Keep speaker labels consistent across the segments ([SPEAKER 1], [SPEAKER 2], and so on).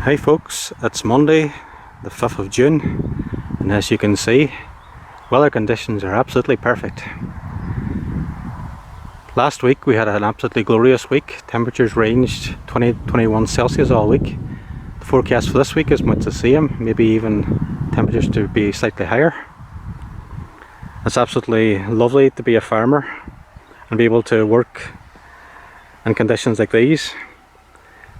[SPEAKER 1] Hi folks, it's Monday the 5th of June, and as you can see, weather conditions are absolutely perfect. Last week we had an absolutely glorious week. Temperatures ranged 20-21 Celsius all week. The forecast for this week is much the same, maybe even temperatures to be slightly higher. It's absolutely lovely to be a farmer and be able to work in conditions like these.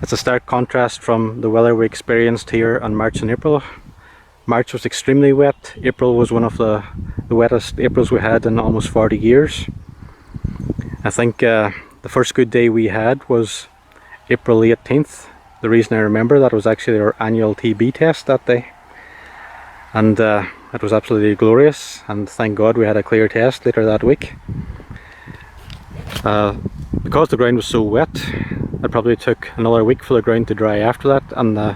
[SPEAKER 1] It's a stark contrast from the weather we experienced here in March and April. March was extremely wet. April was one of the wettest Aprils we had in almost 40 years. I think the first good day we had was April 18th. The reason I remember that was actually our annual TB test that day. And it was absolutely glorious, and thank God we had a clear test later that week. Because the ground was so wet, it probably took another week for the ground to dry after that, and the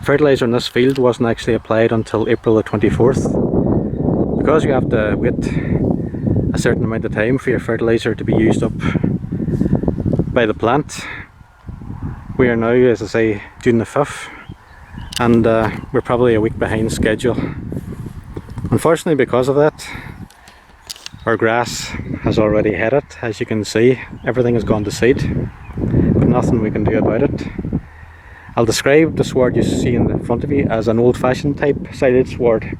[SPEAKER 1] fertiliser in this field wasn't actually applied until April the 24th. Because you have to wait a certain amount of time for your fertiliser to be used up by the plant, we are now, as I say, June the 5th, and we're probably a week behind schedule. Unfortunately, because of that, our grass has already hit it. As you can see, everything has gone to seed, but nothing we can do about it. I'll describe the sward you see in front of you as an old-fashioned type silage sward.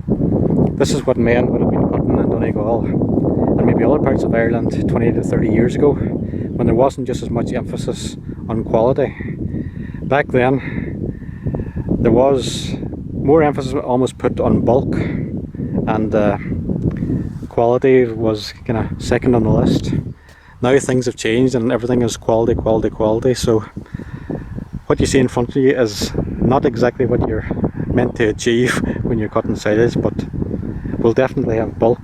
[SPEAKER 1] This is what men would have been cutting in Donegal and maybe other parts of Ireland 20 to 30 years ago, when there wasn't just as much emphasis on quality. Back then, there was more emphasis almost put on bulk, and quality was kind of second on the list. Now things have changed and everything is quality, quality, quality. So what you see in front of you is not exactly what you're meant to achieve when you're cutting silage, but we'll definitely have bulk.